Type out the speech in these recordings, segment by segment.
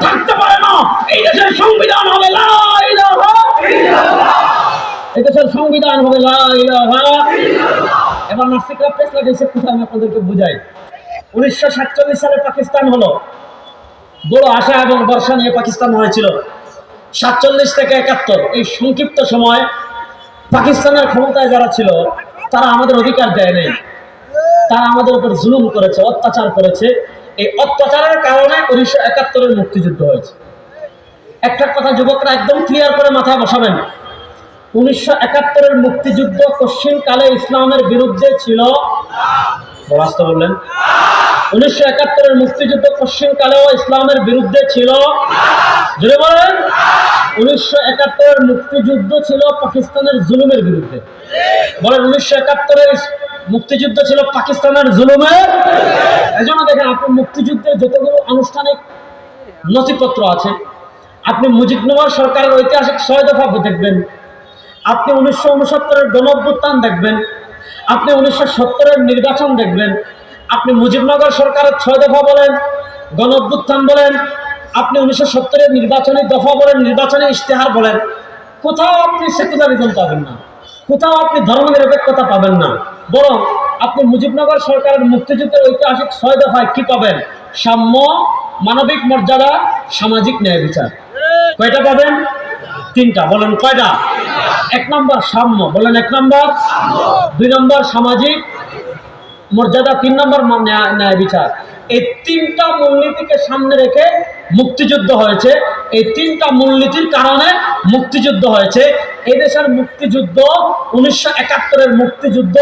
থাকতে পারে না। এই দেশের সংবিধান হবে লা ইলাহা ইল্লাল্লাহ। এই দেশের সংবিধান হবে লা ইলাহা ইল্লাল্লাহ। এবার নাস্তিকরা পেশ লাগাইছে কোথায়, আমি আপনাদেরকে বুঝাই। 1947 সালে পাকিস্তান হলো, বড় আশা এবং বর্ষা নিয়ে পাকিস্তান হয়েছিল। 47 থেকে 71 এই সংক্ষিপ্ত সময় পাকিস্তানের ক্ষমতায় যারা ছিল তারা আমাদের অধিকার দেয় নাই, তারা আমাদের উপর জুলুম করেছে, অত্যাচার করেছে। এই অত্যাচারের কারণে 1971-এর মুক্তিযুদ্ধ হয়েছে। একটা কথা যুবকরা একদম ক্লিয়ার করে মাথায় বসাবেন, 1971-এর মুক্তিযুদ্ধ পশ্চিমকালে ইসলামের বিরুদ্ধে ছিল। রাস্তা বললেন 1971-এর মুক্তিযুদ্ধ পশ্চিমকালেও ইসলামের বিরুদ্ধে ছিল। যদি বলেন 1971-এর মুক্তিযুদ্ধ ছিল পাকিস্তানের জুলুমের বিরুদ্ধে। বলেন 1971-এর মুক্তিযুদ্ধ ছিল পাকিস্তানের জুলুমের। এই জন্য দেখেন, আপনি মুক্তিযুদ্ধের যতগুলো আনুষ্ঠানিক নথিপত্র আছে, আপনি মুজিবনগর সরকারের ঐতিহাসিক 6 দফা দেখবেন, আপনি 1969-এর গণঅভ্যুত্থান দেখবেন, আপনি 1970-এর নির্বাচন দেখবেন, আপনি মুজিবনগর সরকারের 6 দফা বলেন, গণঅভ্যুত্থান বলেন, আপনি 1970-এর নির্বাচনী দফা বলেন, নির্বাচনী ইশতেহার বলেন, কোথাও আপনি সেকুলারিজম পাবেন না, কোথাও আপনি ধর্মনিরপেক্ষতা পাবেন না। বরং আপনি মুজিবনগর সরকারের মুক্তিযুদ্ধের ঐতিহাসিক 6 দফায় কি পাবেন? সাম্য, মানবিক মর্যাদা, সামাজিক ন্যায় বিচার। কয়টা পাবেন? 3টা। বলেন কয়টা? 1 নম্বর সাম্য, বলেন 1 নম্বর, 2 নম্বর সামাজিক মর্যাদা, 3 নম্বর ন্যায় বিচার। এই 3টা মূলনীতিকে সামনে রেখে মুক্তিযুদ্ধ হয়েছে। এই 3টা মূলনীতির কারণে মুক্তিযুদ্ধ হয়েছে। এই দেশের মুক্তিযুদ্ধ, 1971-এর মুক্তিযুদ্ধ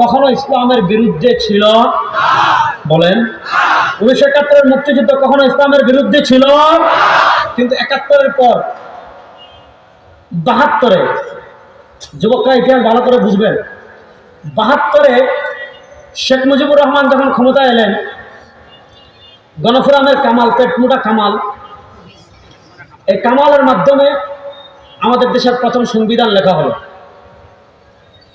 কখনো ইসলামের বিরুদ্ধে ছিল? বলেন 1971-এর মুক্তিযুদ্ধ কখনো ইসলামের বিরুদ্ধে ছিল? কিন্তু 71-এর পর 72-এ, যুবকরা ইতিহাস ভালো করে বুঝবেন, 72-এ শেখ মুজিবুর রহমান যখন ক্ষমতায় এলেন, গণফোরামের কামাল, পেটমোটা কামাল, এই কামালের মাধ্যমে আমাদের দেশের প্রথম সংবিধান লেখা হলো।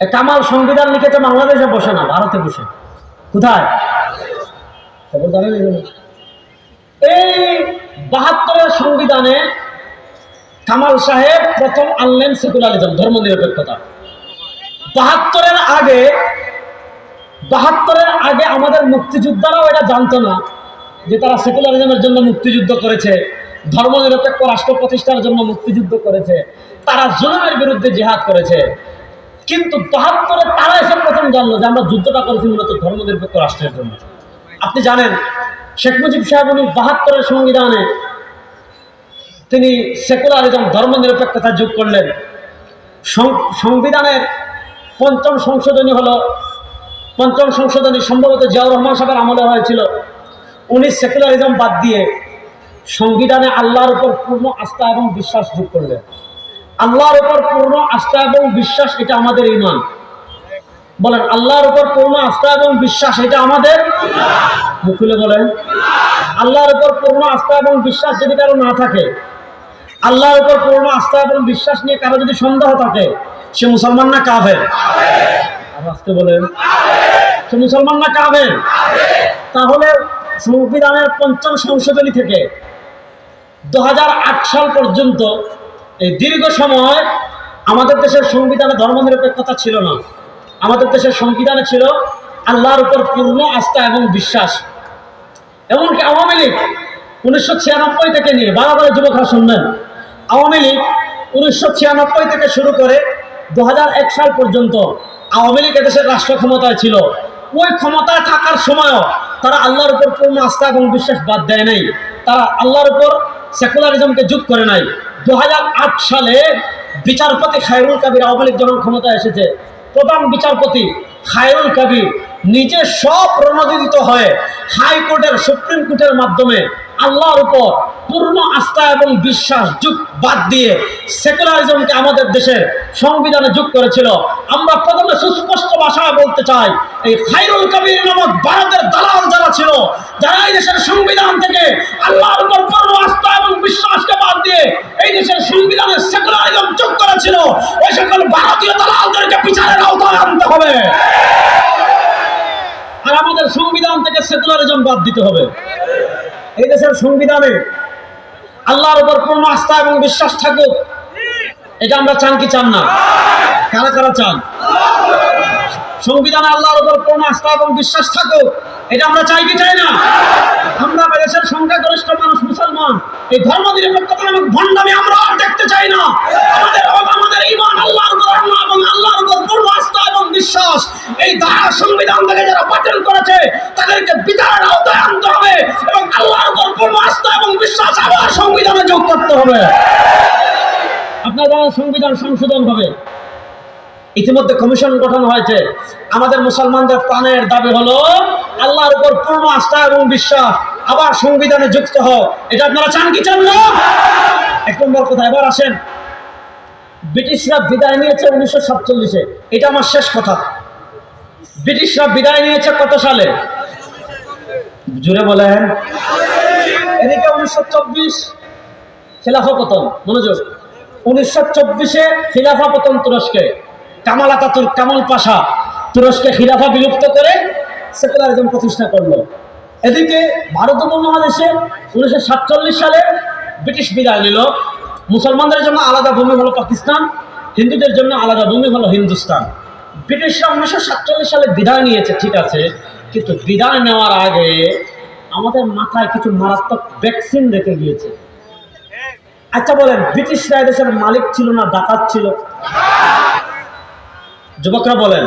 এই কামাল সংবিধান লিখেছে বাংলাদেশে বসে না, ভারতে বসে। কোথায়? এই 72-এর সংবিধানে কামাল সাহেব প্রথম আনলেন সেকুলারিজম, ধর্মনিরপেক্ষতা। 72-এর আগে আমাদের মুক্তিযোদ্ধারাও এটা জানতো না যে তারা সেকুলারিজমের জন্য মুক্তিযুদ্ধ করেছে, ধর্মনিরপেক্ষ রাষ্ট্র প্রতিষ্ঠার জন্য মুক্তিযুদ্ধ করেছে, তারা জুলুমের বিরুদ্ধে জিহাদ করেছে। কিন্তু 72-এ তারা এসে প্রথম জানলো যে আমরা যুদ্ধটা করেছি মূলত ধর্মনিরপেক্ষ রাষ্ট্রের জন্য। আপনি জানেন, শেখ মুজিব সাহেব উনি 72-এর সংবিধানে তিনি সেকুলারিজম, ধর্মনিরপেক্ষতা যোগ করলেন। সংবিধানের 5ম সংশোধনী হলো, 5ম সংশোধনী সম্ভবত জিয়াউর রহমান সাহেবের আমলে হয়েছিল। উনি সেকুলারিজম বাদ দিয়ে সংবিধানে আল্লাহর উপর পূর্ণ আস্থা এবং বিশ্বাস যোগ করলেন। আল্লাহর উপর পূর্ণ আস্থা এবং বিশ্বাস, এটা আমাদের ঈমান। বলেন আল্লাহর উপর পূর্ণ আস্থা এবং বিশ্বাস, এটা আমাদের মুখ খুলে বলেন। আল্লাহর উপর পূর্ণ আস্থা এবং বিশ্বাস যদি কারো না থাকে, আল্লাহর উপর পূর্ণ আস্থা এবং বিশ্বাস নিয়ে কারো যদি সন্দেহ থাকে, সে মুসলমান না কাফের? আস্তে বলেন, সে মুসলমান না কাফের? তাহলে সংবিধানের 5ম সংশোধনী থেকে 2008 সাল পর্যন্ত এই দীর্ঘ সময় আমাদের দেশের সংবিধানে ধর্মনিরপেক্ষতা ছিল না। আমাদের দেশের সংবিধানে ছিল আল্লাহর উপর পূর্ণ আস্থা এবং বিশ্বাস। এমনকি আওয়ামী লীগ 1996 থেকে নিয়ে, বারবার যুবকরা শুনবেন, আওয়ামী লীগ 1996 থেকে শুরু করে 2001 সাল পর্যন্ত আওয়ামী লীগ এদেশের রাষ্ট্র ক্ষমতায় ছিল। ওই ক্ষমতায় থাকার সময়ও তারা আল্লাহর উপর পূর্ণ আস্থা এবং বিশ্বাস বাদ দেয় নাই, তারা আল্লাহর উপর সেকুলারিজমকে যোগ করে নাই। 2008 সালে বিচারপতি খায়রুল কবির, আওয়ামী লীগ যখন ক্ষমতায় এসেছে, প্রধান বিচারপতি খায়রুল কবির নিজে স্বপ্রণোদিত হয়ে হাইকোর্টের, সুপ্রিম কোর্টের মাধ্যমে আল্লাহর উপর পূর্ণ আস্থা এবং বিশ্বাস যোগ বাদ দিয়ে সেকুলারিজমকে আমাদের দেশের সংবিধানে যোগ করেছিল। আমরা প্রথমে সুস্পষ্ট ভাষায় বলতে চাই, এই খায়রুল কবির নামক ভারতের দালাল যারা ছিল, যারা এই দেশের সংবিধান থেকে আল্লাহর উপর পূর্ণ আস্থা এবং বিশ্বাসকে বাদ দিয়ে এই দেশের সংবিধানে সেকুলারিজম যোগ করেছিল, ওই সকল ভারতীয় দালালদেরকে বিচারের আওতায় আনতে হবে। আর আমাদের সংবিধান থেকে সেকুলারিজম বাদ দিতে হবে। এই দেশের সংবিধানে আল্লাহর উপর পূর্ণ আস্থা এবং বিশ্বাস থাকুক, এটা আমরা চান কি চান না? কারা কারা চান? সংবিধানে আল্লাহর উপর পূর্ণ আস্থা এবং বিশ্বাস থাকুক, এটা আমরা চাই কি চাই না? আমরা দেশের সংখ্যাগরিষ্ঠ মানুষ মুসলমান, এই ধর্ম নিরপেক্ষতা এবং ভণ্ডামি আমরা আর দেখতে চাই না। আমাদের ঈমান আল্লাহর উপর এবং আল্লাহর উপর পূর্ণ আস্থা এবং বিশ্বাস, এই সংবিধান থেকে যারা বাতিল করেছে তাদেরকে বিচারের আওতায় আনতে হবে এবং আল্লাহর উপর পূর্ণ আস্থা এবং বিশ্বাস আবার সংবিধানে যোগ করতে হবে। আপনার সংবিধান সংশোধন হবে। ইতিমধ্যে কমিশন গঠন হয়েছে। আমাদের মুসলমানদের প্রাণের দাবি হলো আল্লাহর উপর পূর্ণ আস্থা এবং বিশ্বাস আবার সংবিধানে যুক্ত হোক। এটা আপনারা চান কি চান না? এক নম্বর কথা। এবার আসেন, ব্রিটিশরা বিদায় নিয়েছে 1947-এ। এটা আমার শেষ কথা। ব্রিটিশরা বিদায় নিয়েছে কত সালে? জুড়ে বলেন। এদিকে 1924 খিলাফা পতন। মনোযোগ, 1924-এ খিলাফা পতন তুরস্কে। কামাল আতাতুর্ক, কামাল পাশা তুরস্কে খিলাফা বিলুপ্ত করে সেকুলারিজম প্রতিষ্ঠা করলো। এদিকে ভারত উপমহাদেশে 1947 সালে ব্রিটিশ বিদায় নিল। মুসলমানদের জন্য আলাদা ভূমি হলো পাকিস্তান, হিন্দুদের জন্য আলাদা ভূমি হলো হিন্দুস্তান। ব্রিটিশরা 1947 সালে বিদায় নিয়েছে, ঠিক আছে, কিন্তু বিদায় নেওয়ার আগে আমাদের মাথায় কিছু মারাত্মক ভ্যাকসিন রেখে গিয়েছে। আচ্ছা বলেন, ব্রিটিশরা দেশের মালিক ছিল না ডাকাত ছিল? যুবকরা বলেন।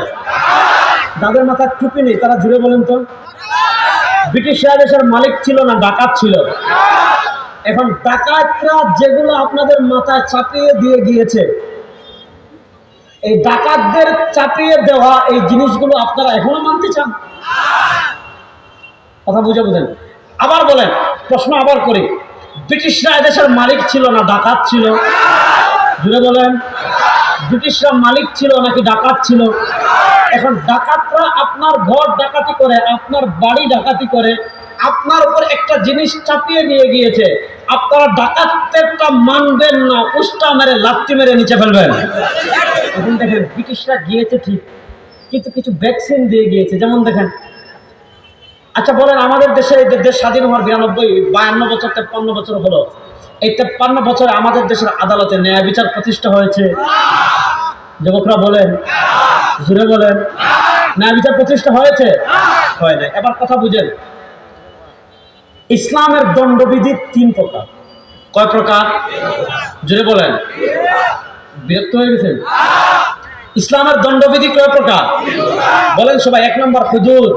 যাদের মাথায় টুপি নেই তারা জুড়ে বলেন তো। ব্রিটিশরা দেশের মালিক ছিল না ডাকাত ছিল? এখন ডাকাতরা যেগুলো আপনাদের মাথায় চাপিয়ে দিয়ে গিয়েছে, এই ডাকাতদের চাপিয়ে দেওয়া এই জিনিসগুলো আপনারা এখনো মানতে চান? কথা বুঝে বুঝেন। আবার বলেন, প্রশ্ন আবার করি, ব্রিটিশরা এদেশের মালিক ছিল না ডাকাত ছিল? জুড়ে বলেন। ব্রিটিশরা মালিক ছিল নাকি ডাকাত ছিল? এখন ডাকাতরা আপনার ঘর ডাকাতি করে, আপনার বাড়ি ডাকাতি করে, আপনার উপর একটা জিনিস চাপিয়ে দিয়ে গিয়েছে, আপনারা ডাকাতটা মানবেন না, উষ্টা মেরে লাথি মেরে নিচে ফেলবেন। এখন দেখেন, ব্রিটিশরা গিয়েছে ঠিক, কিন্তু কিছু ভ্যাকসিন দিয়ে গিয়েছে। যেমন দেখেন, আচ্ছা বলেন, আমাদের দেশে দেশ স্বাধীন হওয়ার 52 বছর 53 বছর হলো। এই 53 বছরে আমাদের দেশের আদালতে ন্যায় বিচার প্রতিষ্ঠা হয়েছে? যুবকরা বলেন, জুড়ে বলেন। ন্যায় বিচার প্রতিষ্ঠা হয়েছে? হয় না। এবার কথা বুঝেন, ইসলামের দণ্ডবিধি 3 প্রকার। কয় প্রকার? জুড়ে বলেন। বিরক্ত হয়ে গেছেন? ইসলামের দণ্ডবিধি কয় প্রকার বলেন সবাই? 1 নম্বর হুদুদ।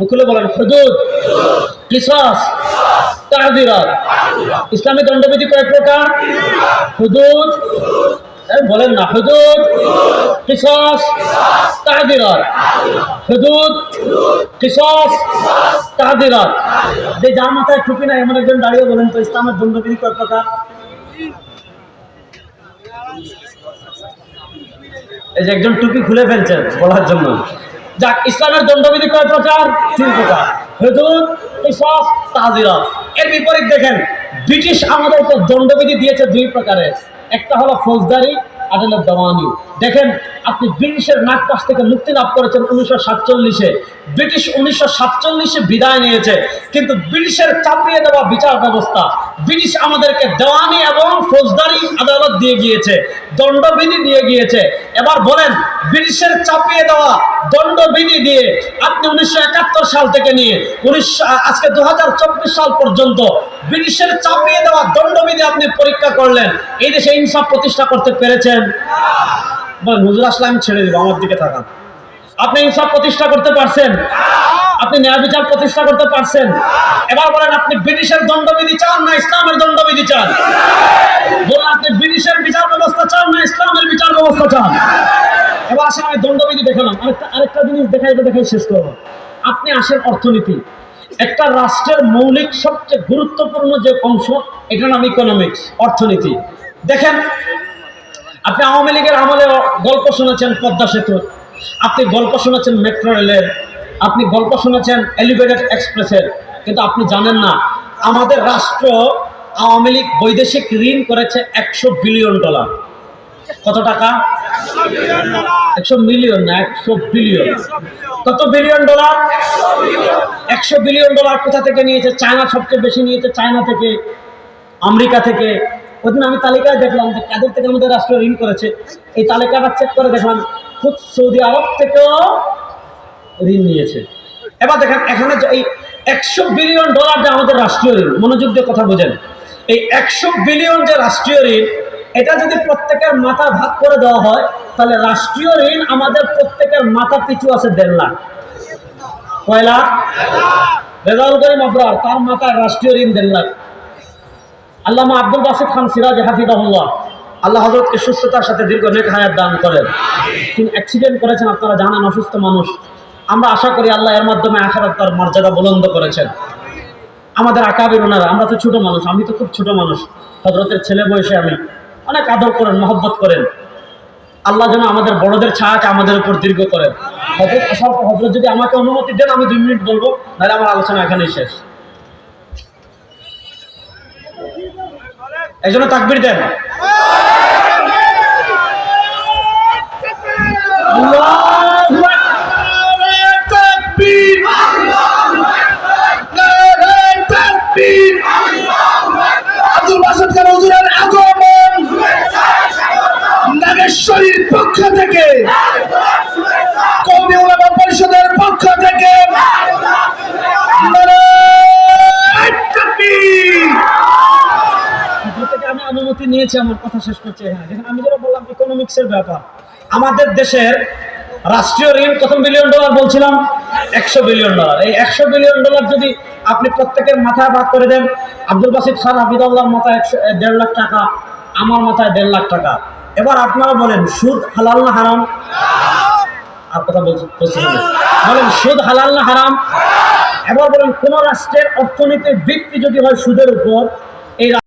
মুখলে বলেন, হুদুদ, কিসাস, তা'যীরাত। ইসলামী দণ্ডবিধি কয় প্রকার? হুদুদ, বলেন না, হুদুদ, কিসাস, তা'যীরাত। হুদুদ, কিসাস, তা'যীরাত। যে যার মাথায় টুপি নাই এমন একজন দাঁড়িয়ে বলেন তো ইসলামের দণ্ডবিধি কয় প্রকার? এই যে একজন টুপি খুলে ফেলছেন বলার জন্য। যাক, ইসলামের দণ্ডবিধি কয় প্রকার? 3 প্রকার। হুদুদ, কিসাস, তা'যীরাত। এর বিপরীত দেখেন, ব্রিটিশ আমাদেরকে দণ্ডবিধি দিয়েছে 2 প্রকারের। একটা হলো ফৌজদারি, আর হলো দেওয়ানি। দেখেন, আপনি ব্রিটিশের নাগপাশ থেকে মুক্তি লাভ করেছেন 1947-এ। ব্রিটিশ 1947-এ বিদায় নিয়েছে, কিন্তু ব্রিটিশের চাপিয়ে দেওয়া বিচার ব্যবস্থা, ব্রিটিশ আমাদেরকে দেওয়ানি এবং ফৌজদারি আদালত দিয়ে গিয়েছে, দণ্ডবিধি দিয়ে গিয়েছে। এবার বলেন, ব্রিটিশের চাপিয়ে দেওয়া দণ্ডবিধি দিয়ে আপনি 1971 সাল থেকে নিয়ে আজকে 2024 সাল পর্যন্ত ব্রিটিশের চাপিয়ে দেওয়া দণ্ডবিধি আপনি পরীক্ষা করলেন, এই দেশে ইনসাফ প্রতিষ্ঠা করতে পেরেছেন? হুজুর আসলে আমি ছেড়ে দিব, আমার দিকে তাকান। আপনি ইনসাফ প্রতিষ্ঠা করতে পারছেন? আপনি ন্যায় বিচার প্রতিষ্ঠা করতে পারছেন? এবার বলেন, আপনি ব্রিটিশের দণ্ডবিধি চান না ইসলামের দণ্ডবিধি চান? বলেন, আপনি ব্রিটিশের বিচার ব্যবস্থা চান না ইসলামের বিচার ব্যবস্থা চান? এবার আসেন, আমি দণ্ডবিধি দেখালাম, আরেকটা জিনিস দেখাই শেষ করবো। আপনি আসেন অর্থনীতি। একটা রাষ্ট্রের মৌলিক সবচেয়ে গুরুত্বপূর্ণ যে অংশ, এটার নাম ইকোনমিক্স, অর্থনীতি। দেখেন, আপনি আওয়ামী লীগের আমলে গল্প শুনেছেন পদ্মা সেতু, আপনি গল্প শুনেছেন মেট্রো রেলের, আপনি গল্প শুনেছেন এলিভেটেড এক্সপ্রেসের, কিন্তু আপনি জানেন না আমাদের রাষ্ট্র আওয়ামী লীগ বৈদেশিক ঋণ করেছে $100 বিলিয়ন। কত টাকা? 100 মিলিয়ন না, 100 বিলিয়ন। কত বিলিয়ন ডলার? 100 বিলিয়ন ডলার কোথা থেকে নিয়েছে? চায়না সবচেয়ে বেশি নিয়েছে, চায়না থেকে। আমেরিকা থেকে। ওইদিন আমি তালিকায় দেখলাম যে কাদের থেকে আমাদের রাষ্ট্র ঋণ করেছে। এই তালিকাটা চেক করে দেখলাম খুব সৌদি আরব থেকেও ঋণ নিয়েছে। এবার দেখেন এখানে যে এই $100 বিলিয়ন যে আমাদের রাষ্ট্রীয় ঋণ, মনোযোগ দিয়ে কথা বোঝেন, এই 100 বিলিয়ন যে রাষ্ট্রীয় ঋণ, এটা যদি প্রত্যেকের মাথা ভাগ করে দেওয়া হয়, তাহলে রাষ্ট্রীয় ঋণ আমাদের প্রত্যেকের মাথা পিছু আছে 1.5 লাখ। কয় লাখ? রেজাউল করিম আবরার, তার মাথায় রাষ্ট্রীয় ঋণ 1.5 লাখ। আল্লামা আব্দুল বাসিত খান সিরাজ হাফিজাহুল্লাহ, আল্লাহ হযরতকে সুস্থতার সাথে দীর্ঘ নেক হায়াত দান করেন। তিনি অ্যাক্সিডেন্ট করেছেন, আপনারা জানেন, অসুস্থ মানুষ। আমরা আশা করি আল্লাহ এর মাধ্যমে আখিরাত তার মর্যাদা বুলন্দ করেছেন। আমাদের আকাবির ওনারা, আমরা তো ছোট মানুষ, আমি তো খুব ছোট মানুষ, হযরতের ছেলে বয়সে আমি, অনেক আদর করেন, মহব্বত করেন। আল্লাহ যেন আমাদের বড়দের ছায়াকে আমাদের উপর দীর্ঘ করেন। হযরত যদি আমাকে অনুমতি দেন আমি 2 মিনিট বলবো, নাহলে আমার আলোচনা এখানেই শেষ। এই জন্য তাকবীর দেন। আল্লাহু আকবার, তাকবীর, নারে তাকবীর। আব্দুল বাসিত খান হুজুরের আগমন নাগেশ্বরীর পক্ষ থেকে, কওমি উলামা পরিষদের পক্ষ থেকে নারে তাকবীর। আমি অনুমতি নিয়েছি, আমার কথা শেষ করছি এখানে। দেখেন আমি যেটা বললাম ইকোনমিক্সের ব্যাপার, আমাদের দেশের রাষ্ট্রীয় ঋণ কত বিলিয়ন ডলার বলছিলাম? $100 বিলিয়ন। এই $100 বিলিয়ন যদি আপনি প্রত্যেকের মাথায় ভাগ করে দেন, আব্দুল বাসিত খান হাফিজাহুল্লাহর মাথায় 1.5 লাখ টাকা, আমার মাথায় 1.5 লাখ টাকা। এবার আপনারা বলেন সুদ হালাল না হারাম? আর কথা বলছেন, বলেন সুদ হালাল না হারাম? এবার বলেন কোন রাষ্ট্রের অর্থনীতির ভিত্তি যদি হয় সুদের উপর, এই